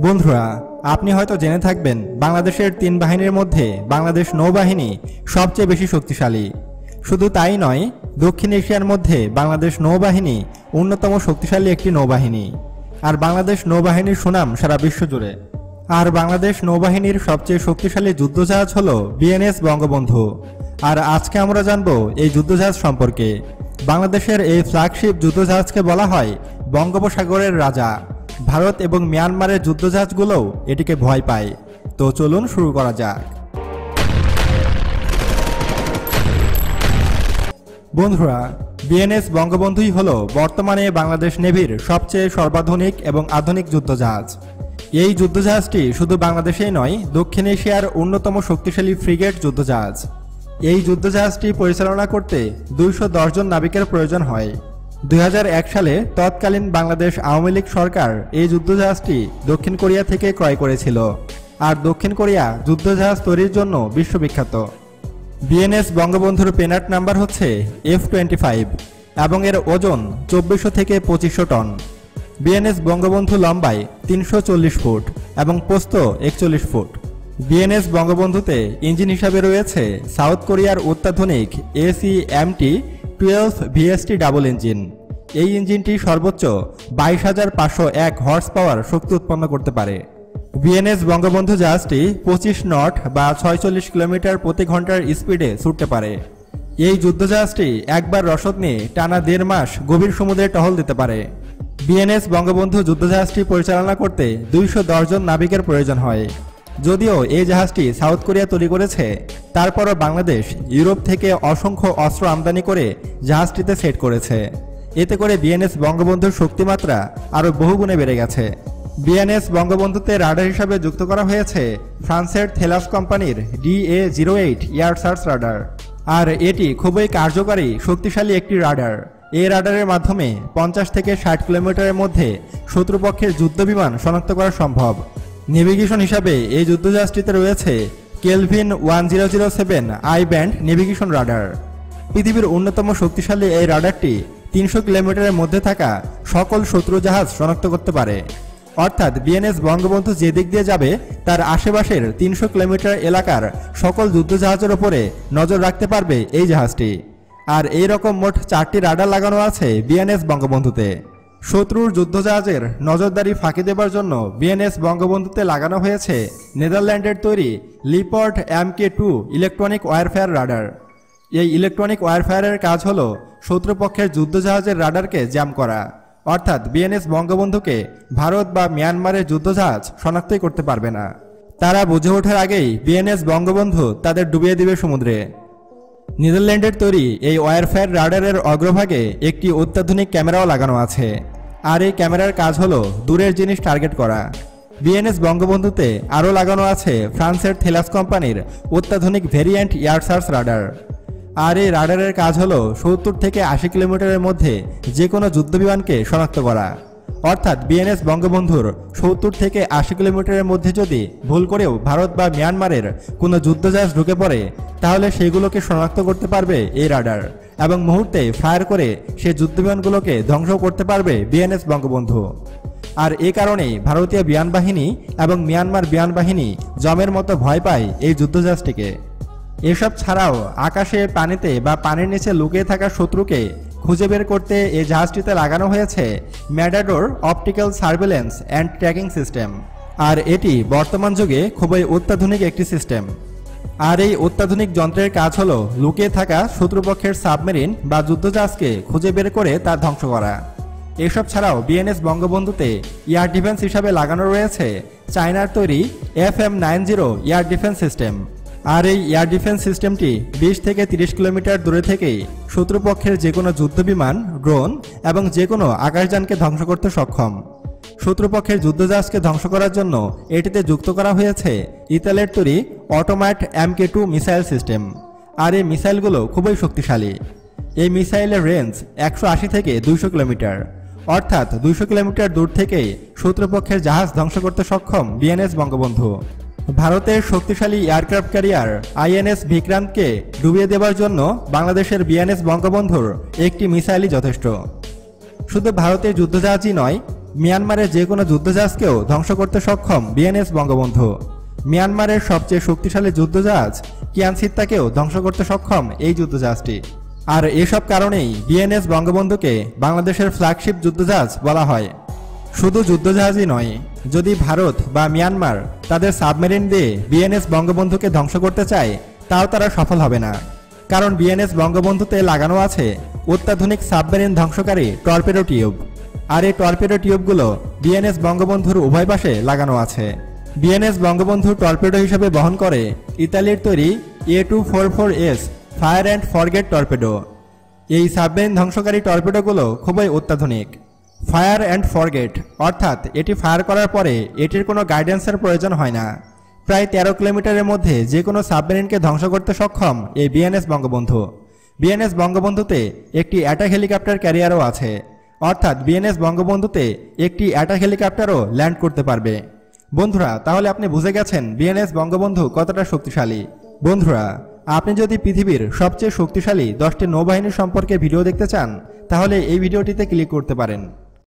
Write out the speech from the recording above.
বন্ধুরা, আপনি হয়তো জেনে থাকবেন বাংলাদেশের তিন বাহিনীর মধ্যে বাংলাদেশ নৌবাহিনী সবচেয়ে বেশি শক্তিশালী। শুধু তাই নয়, দক্ষিণ এশিয়ার মধ্যে বাংলাদেশ নৌবাহিনী অন্যতম শক্তিশালী একটি নৌবাহিনী। আর বাংলাদেশ নৌবাহিনীর সুনাম সারা বিশ্ব জুড়ে। আর বাংলাদেশ নৌবাহিনীর সবচেয়ে শক্তিশালী যুদ্ধজাহাজ হলো বিএনএস বঙ্গবন্ধু। আর আজকে আমরা জানব এই যুদ্ধজাহাজ সম্পর্কে। বাংলাদেশের এই ফ্ল্যাগশিপ যুদ্ধজাহাজকে বলা হয় বঙ্গোপসাগরের রাজা। ভারত এবং মিয়ানমারের যুদ্ধজাহাজগুলোও এটিকে ভয় পায়। তো চলুন শুরু করা যাক। বন্ধুরা, বিএনএস বঙ্গবন্ধুই হলো বর্তমানে বাংলাদেশ নেভির সবচেয়ে সর্বাধুনিক এবং আধুনিক যুদ্ধজাহাজ। এই যুদ্ধজাহাজটি শুধু বাংলাদেশেই নয়, দক্ষিণ এশিয়ার অন্যতম শক্তিশালী ফ্রিগেট যুদ্ধজাহাজ। এই যুদ্ধজাহাজটি পরিচালনা করতে 210 জন নাবিকের প্রয়োজন হয়। 2001 সালে তৎকালীন বাংলাদেশ আওয়ামী লীগ সরকার এই যুদ্ধজাহাজটি দক্ষিণ কোরিয়া থেকে ক্রয় করেছিল। আর দক্ষিণ কোরিয়া যুদ্ধজাহাজ তৈরির জন্য বিশ্ববিখ্যাত। বিএনএস বঙ্গবন্ধুর পেনাট নাম্বার হচ্ছে F-25 এবং এর ওজন 2400 থেকে 2500 টন। বিএনএস বঙ্গবন্ধু লম্বায় 340 ফুট এবং প্রস্থ 41 ফুট। বিএনএস বঙ্গবন্ধুতে ইঞ্জিন হিসাবে রয়েছে সাউথ কোরিয়ার অত্যাধুনিক ACMT-12 VST ডাবল ইঞ্জিন। এই ইঞ্জিনটি সর্বোচ্চ 22,501 হর্স পাওয়ার শক্তি উৎপন্ন করতে পারে। বিএনএস বঙ্গবন্ধু জাহাজটি 25 নট বা 46 কিলোমিটার প্রতি ঘন্টার স্পিডে ছুটতে পারে। এই যুদ্ধজাহাজটি একবার রসদ নিয়ে টানা 1.5 মাস গভীর সমুদ্রে টহল দিতে পারে। বিএনএস বঙ্গবন্ধু যুদ্ধজাহাজটি পরিচালনা করতে 210 জন নাবিকের প্রয়োজন হয়। যদিও এই জাহাজটি সাউথ কোরিয়া তৈরি করেছে, তারপরও বাংলাদেশ ইউরোপ থেকে অসংখ্য অস্ত্র আমদানি করে জাহাজটিতে সেট করেছে। এতে করে বিএনএস বঙ্গবন্ধুর শক্তিমাত্রা আরও বহুগুণে বেড়ে গেছে। বিএনএস বঙ্গবন্ধুতে রাডার হিসাবে যুক্ত করা হয়েছে ফ্রান্সের থেলাস কোম্পানির DA-08 এয়ার সার্চ রাডার। আর এটি খুবই কার্যকারী শক্তিশালী একটি রাডার। এই রাডারের মাধ্যমে 50 থেকে 60 কিলোমিটারের মধ্যে শত্রুপক্ষের যুদ্ধবিমান শনাক্ত করা সম্ভব। নেভিগেশন হিসাবে এই যুদ্ধজাহাজটিতে রয়েছে Kelvin 1007 I band navigation radar. পৃথিবীর অন্যতম শক্তিশালী এই রাডারটি 300 কিলোমিটারের মধ্যে থাকা সকল শত্রু জাহাজ শনাক্ত করতে পারে। অর্থাৎ বিএনএস বঙ্গবন্ধু যে দিক দিয়ে যাবে তার আশেপাশের 300 কিলোমিটার এলাকার সকল যুদ্ধজাহাজের ওপরে নজর রাখতে পারবে এই জাহাজটি। আর এই রকম মোট 4টি রাডার লাগানো আছে বিএনএস বঙ্গবন্ধুতে। শত্রুর যুদ্ধজাহাজের নজরদারি ফাঁকি দেবার জন্য বিএনএস বঙ্গবন্ধুতে লাগানো হয়েছে নেদারল্যান্ডের তৈরি লিপর্ট MK2 ইলেকট্রনিক ওয়ারফেয়ার রাডার। এই ইলেকট্রনিক ওয়ারফেয়ারের কাজ হলো শত্রুপক্ষের যুদ্ধজাহাজের রাডারকে জ্যাম করা। অর্থাৎ বিএনএস বঙ্গবন্ধুকে ভারত বা মিয়ানমারের যুদ্ধজাহাজ শনাক্তই করতে পারবে না। তারা বুঝে ওঠার আগেই বিএনএস বঙ্গবন্ধু তাদের ডুবিয়ে দিবে সমুদ্রে। নেদারল্যান্ডের তৈরি এই ওয়ারফেয়ার রাডারের অগ্রভাগে একটি অত্যাধুনিক ক্যামেরাও লাগানো আছে। আর এই ক্যামেরার কাজ হলো দূরের জিনিস টার্গেট করা। বিএনএস বঙ্গবন্ধুতে আরও লাগানো আছে ফ্রান্সের থেলাস কোম্পানির অত্যাধুনিক ভেরিয়েন্ট এয়ার সার্চ রাডার। আর এই রাডারের কাজ হলো 70 থেকে 80 কিলোমিটারের মধ্যে যে কোনো যুদ্ধবিমানকে শনাক্ত করা। অর্থাৎ বিএনএস বঙ্গবন্ধুর 70 থেকে 80 কিলোমিটারের মধ্যে যদি ভুল করেও ভারত বা মিয়ানমারের কোনো যুদ্ধজাহাজ ঢুকে পড়ে, তাহলে সেগুলোকে শনাক্ত করতে পারবে এই রাডার এবং মুহূর্তে ফায়ার করে সে যুদ্ধবিমানগুলোকে ধ্বংস করতে পারবে বিএনএস বঙ্গবন্ধু। আর এই কারণেই ভারতীয় বিমানবাহিনী এবং মিয়ানমার বিমানবাহিনী জমের মতো ভয় পায় এই যুদ্ধজাহাজটিকে। এসব ছাড়াও আকাশে, পানিতে বা পানির নিচে লুকিয়ে থাকা শত্রুকে খুঁজে বের করতে এই জাহাজটিতে লাগানো হয়েছে matador optical surveillance and tracking system. আর এটি বর্তমান যুগে খুবই অত্যাধুনিক একটি সিস্টেম। আর এই অত্যাধুনিক যন্ত্রের কাজ হলো লুকিয়ে থাকা শত্রুপক্ষের সাবমেরিন বা যুদ্ধজাহাজকে খুঁজে বের করে তা ধ্বংস করা। এসব ছাড়াও বিএনএস বঙ্গবন্ধুতে এয়ার ডিফেন্স হিসাবে লাগানো রয়েছে চায়নার তৈরি FM-90 এয়ার ডিফেন্স সিস্টেম। আর এই এয়ার ডিফেন্স সিস্টেমটি 20 থেকে 30 কিলোমিটার দূরে থেকেই শত্রুপক্ষের যে কোনো যুদ্ধবিমান, ড্রোন এবং যে কোনো আকাশযানকে ধ্বংস করতে সক্ষম। শত্রুপক্ষের যুদ্ধজাহাজকে ধ্বংস করার জন্য এটিতে যুক্ত করা হয়েছে ইতালির তৈরি অটোম্যাট MK2 মিসাইল সিস্টেম। আর এই মিসাইলগুলো খুবই শক্তিশালী। এই মিসাইলের রেঞ্জ 180 থেকে 200 কিলোমিটার। অর্থাৎ 200 কিলোমিটার দূর থেকেই শত্রুপক্ষের জাহাজ ধ্বংস করতে সক্ষম বিএনএস বঙ্গবন্ধু। ভারতের শক্তিশালী এয়ারক্রাফট ক্যারিয়ার INS বিক্রান্তকে ডুবিয়ে দেবার জন্য বাংলাদেশের বিএনএস বঙ্গবন্ধুর একটি মিসাইলই যথেষ্ট। শুধু ভারতের যুদ্ধজাহাজই নয়, মিয়ানমারের যে কোনো যুদ্ধজাহাজকেও ধ্বংস করতে সক্ষম বিএনএস বঙ্গবন্ধু। মিয়ানমারের সবচেয়ে শক্তিশালী যুদ্ধজাহাজ কিয়ানসিত্তাকেও ধ্বংস করতে সক্ষম এই যুদ্ধজাহাজটি। আর এসব কারণেই বিএনএস বঙ্গবন্ধুকে বাংলাদেশের ফ্ল্যাগশিপ যুদ্ধজাহাজ বলা হয়। শুধু যুদ্ধজাহাজই নয়, যদি ভারত বা মিয়ানমার তাদের সাবমেরিন দিয়ে বিএনএস বঙ্গবন্ধুকে ধ্বংস করতে চায়, তাও তারা সফল হবে না। কারণ বিএনএস বঙ্গবন্ধুতে লাগানো আছে অত্যাধুনিক সাবমেরিন ধ্বংসকারী টর্পেডো টিউব। আর এই টর্পেডো টিউবগুলো বিএনএস বঙ্গবন্ধুর উভয় পাশে লাগানো আছে। বিএনএস বঙ্গবন্ধু টর্পেডো হিসেবে বহন করে ইতালির তৈরি A244S fire and forget torpedo. এই সাবমেরিন ধ্বংসকারী টর্পেডোগুলো খুবই অত্যাধুনিক। ফায়ার অ্যান্ড ফরগেট অর্থাৎ এটি ফায়ার করার পরে এটির কোনো গাইডেন্সের প্রয়োজন হয় না। প্রায় 13 কিলোমিটারের মধ্যে যে কোনো সাবমেরিনকে ধ্বংস করতে সক্ষম এই বিএনএস বঙ্গবন্ধু। বিএনএস বঙ্গবন্ধুতে একটি অ্যাটাক হেলিকপ্টার ক্যারিয়ারও আছে, অর্থাৎ বিএনএস বঙ্গবন্ধুতে একটি অ্যাটাক হেলিকপ্টারও ল্যান্ড করতে পারবে। বন্ধুরা, তাহলে আপনি বুঝে গেছেন বিএনএস বঙ্গবন্ধু কতটা শক্তিশালী। বন্ধুরা, আপনি যদি পৃথিবীর সবচেয়ে শক্তিশালী 10টি নৌবাহিনী সম্পর্কে ভিডিও দেখতে চান, তাহলে এই ভিডিওটিতে ক্লিক করতে পারেন।